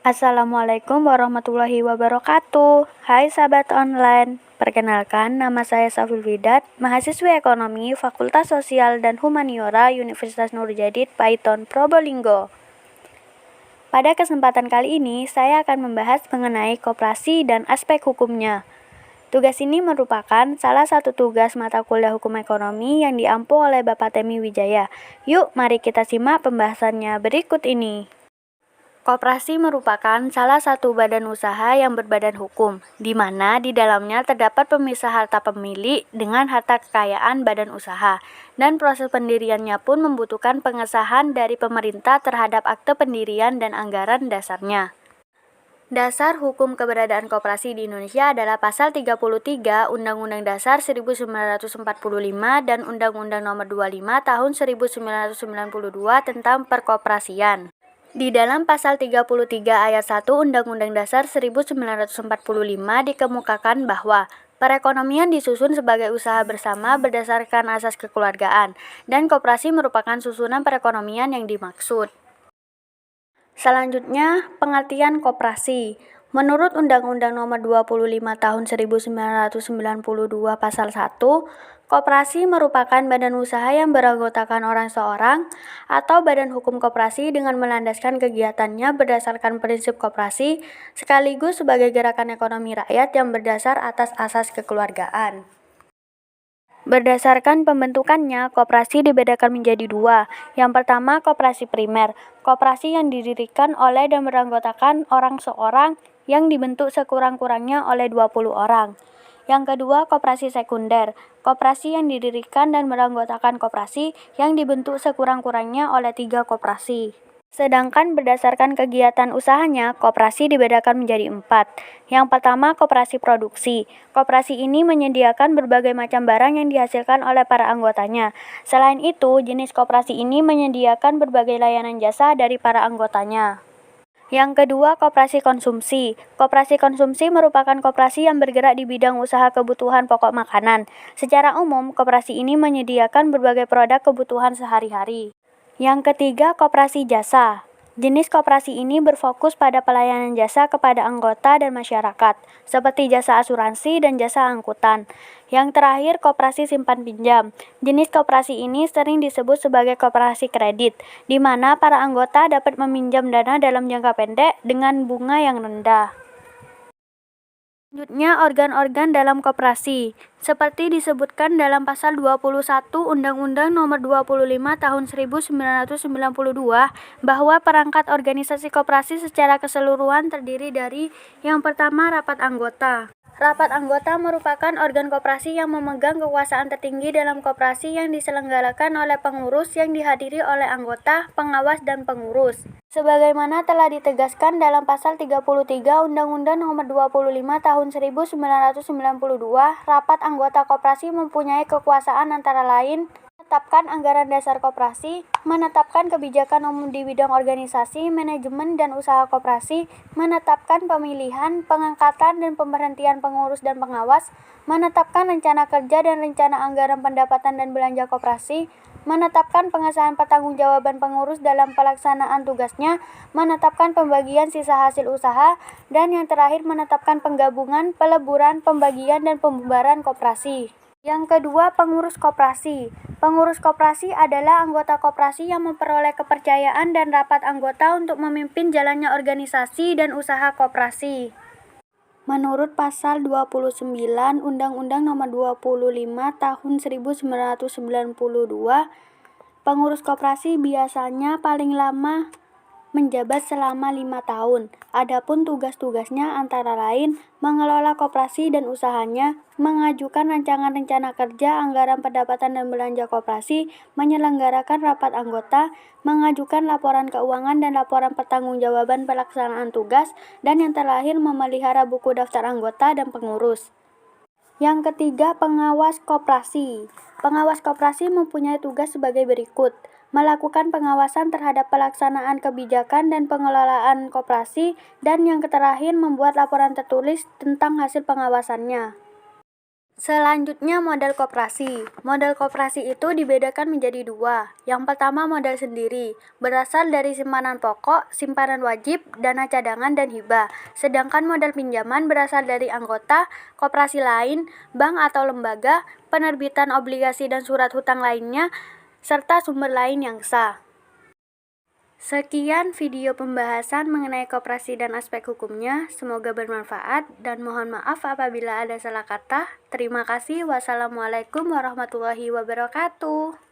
Assalamualaikum warahmatullahi wabarakatuh. Hai sahabat online, perkenalkan nama saya Safil Widat, mahasiswi ekonomi Fakultas Sosial dan Humaniora Universitas Nurjadid Paiton Probolinggo. Pada kesempatan kali ini, saya akan membahas mengenai koperasi dan aspek hukumnya. Tugas ini merupakan salah satu tugas mata kuliah hukum ekonomi yang diampu oleh Bapak Temi Wijaya. Yuk, mari kita simak pembahasannya berikut ini. Koperasi merupakan salah satu badan usaha yang berbadan hukum, di mana di dalamnya terdapat pemisah harta pemilik dengan harta kekayaan badan usaha, dan proses pendiriannya pun membutuhkan pengesahan dari pemerintah terhadap akte pendirian dan anggaran dasarnya. Dasar hukum keberadaan koperasi di Indonesia adalah Pasal 33 Undang-Undang Dasar 1945 dan Undang-Undang Nomor 25 Tahun 1992 tentang perkoperasian. Di dalam Pasal 33 Ayat 1 Undang-Undang Dasar 1945 dikemukakan bahwa perekonomian disusun sebagai usaha bersama berdasarkan asas kekeluargaan, dan koperasi merupakan susunan perekonomian yang dimaksud. Selanjutnya, pengertian koperasi. Menurut Undang-Undang Nomor 25 Tahun 1992 Pasal 1, koperasi merupakan badan usaha yang beranggotakan orang seorang atau badan hukum koperasi dengan melandaskan kegiatannya berdasarkan prinsip koperasi sekaligus sebagai gerakan ekonomi rakyat yang berdasar atas asas kekeluargaan. Berdasarkan pembentukannya, koperasi dibedakan menjadi dua. Yang pertama, koperasi primer. Koperasi yang didirikan oleh dan beranggotakan orang seorang yang dibentuk sekurang-kurangnya oleh 20 orang. Yang kedua, koperasi sekunder. Koperasi yang didirikan dan beranggotakan koperasi yang dibentuk sekurang-kurangnya oleh 3 koperasi. Sedangkan berdasarkan kegiatan usahanya, koperasi dibedakan menjadi 4. Yang pertama, koperasi produksi. Koperasi ini menyediakan berbagai macam barang yang dihasilkan oleh para anggotanya. Selain itu, jenis koperasi ini menyediakan berbagai layanan jasa dari para anggotanya. Yang kedua, koperasi konsumsi. Koperasi konsumsi merupakan koperasi yang bergerak di bidang usaha kebutuhan pokok makanan. Secara umum, koperasi ini menyediakan berbagai produk kebutuhan sehari-hari. Yang ketiga, koperasi jasa. Jenis koperasi ini berfokus pada pelayanan jasa kepada anggota dan masyarakat, seperti jasa asuransi dan jasa angkutan. Yang terakhir, koperasi simpan pinjam. Jenis koperasi ini sering disebut sebagai koperasi kredit, di mana para anggota dapat meminjam dana dalam jangka pendek dengan bunga yang rendah. Selanjutnya, organ-organ dalam koperasi. Seperti disebutkan dalam Pasal 21 Undang-Undang Nomor 25 Tahun 1992 bahwa perangkat organisasi koperasi secara keseluruhan terdiri dari yang pertama, rapat anggota. Rapat anggota merupakan organ koperasi yang memegang kekuasaan tertinggi dalam koperasi yang diselenggarakan oleh pengurus yang dihadiri oleh anggota, pengawas, dan pengurus. Sebagaimana telah ditegaskan dalam Pasal 33 Undang-Undang Nomor 25 Tahun 1992, rapat anggota koperasi mempunyai kekuasaan antara lain menetapkan anggaran dasar koperasi, menetapkan kebijakan umum di bidang organisasi, manajemen, dan usaha koperasi, menetapkan pemilihan, pengangkatan, dan pemberhentian pengurus dan pengawas, menetapkan rencana kerja dan rencana anggaran pendapatan dan belanja koperasi, menetapkan pengesahan pertanggungjawaban pengurus dalam pelaksanaan tugasnya, menetapkan pembagian sisa hasil usaha, dan yang terakhir menetapkan penggabungan, peleburan, pembagian, dan pembubaran koperasi. Yang kedua, pengurus koperasi. Pengurus koperasi adalah anggota koperasi yang memperoleh kepercayaan dan rapat anggota untuk memimpin jalannya organisasi dan usaha koperasi. Menurut Pasal 29 Undang-Undang Nomor 25 Tahun 1992, pengurus koperasi biasanya paling lama menjabat selama 5 tahun. Adapun tugas-tugasnya antara lain mengelola koperasi dan usahanya, mengajukan rancangan rencana kerja, anggaran pendapatan dan belanja koperasi, menyelenggarakan rapat anggota, mengajukan laporan keuangan dan laporan pertanggungjawaban pelaksanaan tugas, dan yang terakhir memelihara buku daftar anggota dan pengurus. Yang ketiga, pengawas koperasi. Pengawas koperasi mempunyai tugas sebagai berikut: melakukan pengawasan terhadap pelaksanaan kebijakan dan pengelolaan koperasi, dan yang terakhir membuat laporan tertulis tentang hasil pengawasannya. Selanjutnya modal koperasi. Modal koperasi itu dibedakan menjadi dua. Yang pertama modal sendiri, berasal dari simpanan pokok, simpanan wajib, dana cadangan, dan hibah. Sedangkan modal pinjaman berasal dari anggota, koperasi lain, bank atau lembaga, penerbitan obligasi dan surat hutang lainnya, serta sumber lain yang sah. Sekian video pembahasan mengenai koperasi dan aspek hukumnya. Semoga bermanfaat dan mohon maaf apabila ada salah kata. Terima kasih. Wassalamualaikum warahmatullahi wabarakatuh.